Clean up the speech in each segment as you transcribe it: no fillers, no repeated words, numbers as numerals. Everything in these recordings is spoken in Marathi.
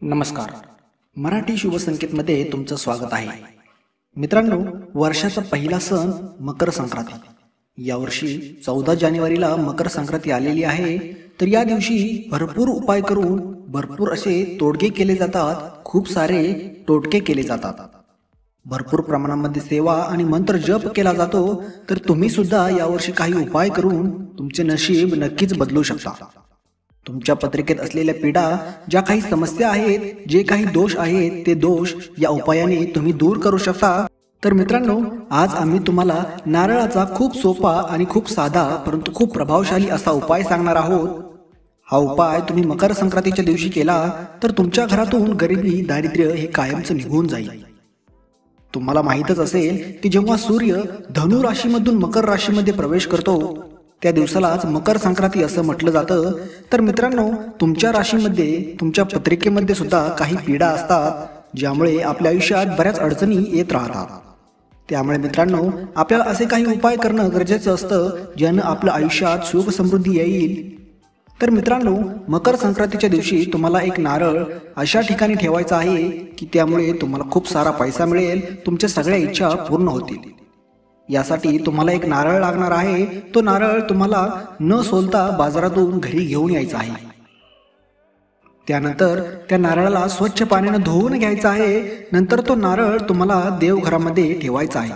नमस्कार. मराठी शुभ संकेतमध्ये तुमचं स्वागत आहे. मित्रांनो, वर्षाचा पहिला सण मकर संक्रांती. यावर्षी 14 जानेवारीला मकर संक्रांती आलेली आहे. तर या दिवशी भरपूर उपाय करून भरपूर असे तोडगे केले जातात, खूप सारे टोटके केले जातात. भरपूर प्रमाणामध्ये सेवा आणि मंत्र जप केला जातो. तर तुम्ही सुद्धा यावर्षी काही उपाय करून तुमचे नशीब नक्कीच बदलू शकता. तुमच्या पत्रिकेत असलेल्या पीडा, ज्या काही समस्या आहेत, जे काही दोष आहेत, ते दोष या उपायाने तुम्ही दूर करू शकता. तर मित्रांनो, आज आम्ही तुम्हाला नारळाचा खूप सोपा आणि खूप साधा परंतु खूप प्रभावशाली असा उपाय सांगणार आहोत. हा उपाय तुम्ही मकर संक्रांतीच्या दिवशी केला तर तुमच्या घरातून गरिबी, दारिद्र्य हे कायमचं निघून जाईल. तुम्हाला माहीतच असेल की जेव्हा सूर्य धनु राशीमधून मकर राशीमध्ये प्रवेश करतो त्या दिवसालाच मकर संक्रांती असं म्हटलं जातं. तर मित्रांनो, तुमच्या राशीमध्ये, तुमच्या पत्रिकेमध्ये सुद्धा काही पीडा असतात, ज्यामुळे आपल्या आयुष्यात बऱ्याच अडचणी येत राहतात. त्यामुळे मित्रांनो, आपल्याला असे काही उपाय करणं गरजेचं असतं ज्यानं आपल्या आयुष्यात सुख समृद्धी येईल. तर मित्रांनो, मकर संक्रांतीच्या दिवशी तुम्हाला एक नारळ अशा ठिकाणी ठेवायचा आहे की त्यामुळे तुम्हाला खूप सारा पैसा मिळेल, तुमच्या सगळ्या इच्छा पूर्ण होतील. यासाठी तुम्हाला एक नारळ लागणार आहे. तो नारळ तुम्हाला न सोलता बाजारातून घरी घेऊन यायचा आहे. त्यानंतर त्या नारळाला स्वच्छ पाण्याने धुवून घ्यायचा आहे. नंतर तो नारळ तुम्हाला देवघरामध्ये ठेवायचा आहे.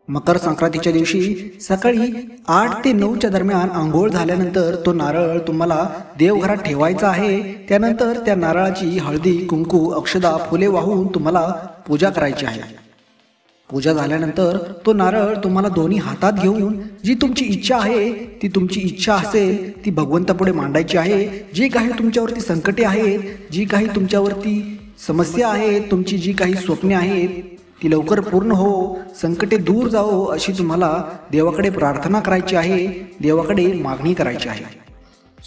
मकर संक्रांतीच्या दिवशी सकाळी 8 ते 9च्या दरम्यान आंघोळ झाल्यानंतर तो नारळ तुम्हाला देवघरात ठेवायचा आहे. त्यानंतर त्या नारळाची हळदी, कुंकू, अक्षदा, फुले वाहून तुम्हाला पूजा करायची आहे. पूजा झाल्यानंतर तो नारळ तुम्हाला दोन्ही हातात घेऊन जी तुमची इच्छा आहे, ती तुमची इच्छा असेल ती भगवंतापुढे मांडायची आहे. जी काही तुमच्यावरती संकटे आहेत, जी काही तुमच्यावरती समस्या आहेत, तुमची जी काही स्वप्ने आहेत ती लवकर पूर्ण हो, संकटे दूर जाओ, अशी तुम्हाला देवाकडे प्रार्थना करायची आहे, देवाकडे मागणी करायची आहे.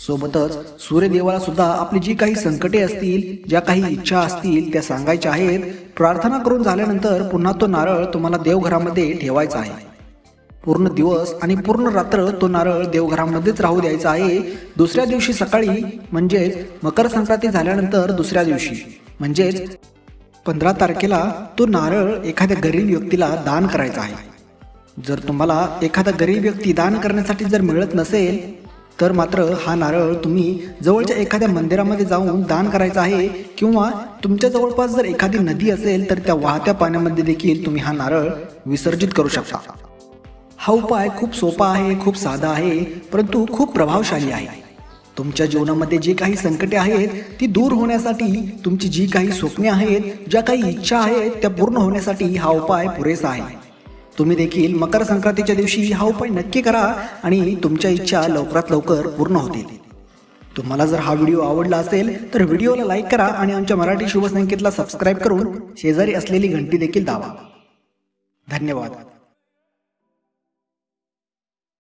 सोबतच सूर्यदेवाला सुद्धा आपली जी काही संकटे असतील, ज्या काही इच्छा असतील त्या सांगायच्या आहेत. प्रार्थना करून झाल्यानंतर पुन्हा तो नारळ तुम्हाला देवघरामध्ये ठेवायचा आहे. पूर्ण दिवस आणि पूर्ण रात्र तो नारळ देवघरामध्येच राहू द्यायचा आहे. दुसऱ्या दिवशी सकाळी म्हणजेच मकर संक्रांती झाल्यानंतर दुसऱ्या दिवशी म्हणजेच 15 तारखेला तो नारळ एखाद्या गरीब व्यक्तीला दान करायचा आहे. जर तुम्हाला एखादा गरीब व्यक्ती दान करण्यासाठी जर मिळत नसेल तर मात्र हा नारळ तुम्ही जवळच्या एखाद्या मंदिरामध्ये जाऊन दान करायचा आहे. किंवा तुमच्या जवळपास जर एखादी नदी असेल तर त्या वाहत्या पाण्यामध्ये देखील तुम्ही हा नारळ विसर्जित करू शकता. हा उपाय खूप सोपा आहे, खूप साधा आहे, परंतु खूप प्रभावशाली आहे. तुमच्या जीवनामध्ये जे काही संकटे आहेत ती दूर होण्यासाठी, तुमची जी काही स्वप्ने आहेत, ज्या काही इच्छा आहेत त्या पूर्ण होण्यासाठी हा उपाय पुरेसा आहे. तुम्ही देखील मकर संक्रांतीच्या दिवशी हा उपाय नक्की करा आणि तुमच्या इच्छा लवकरात लवकर पूर्ण होतील. तुम्हाला जर हा व्हिडिओ आवडला असेल तर व्हिडिओला लाईक करा आणि आमच्या मराठी शुभ संकेतला सबस्क्राईब करून शेजारी असलेली घंटी देखील दाबा. धन्यवाद.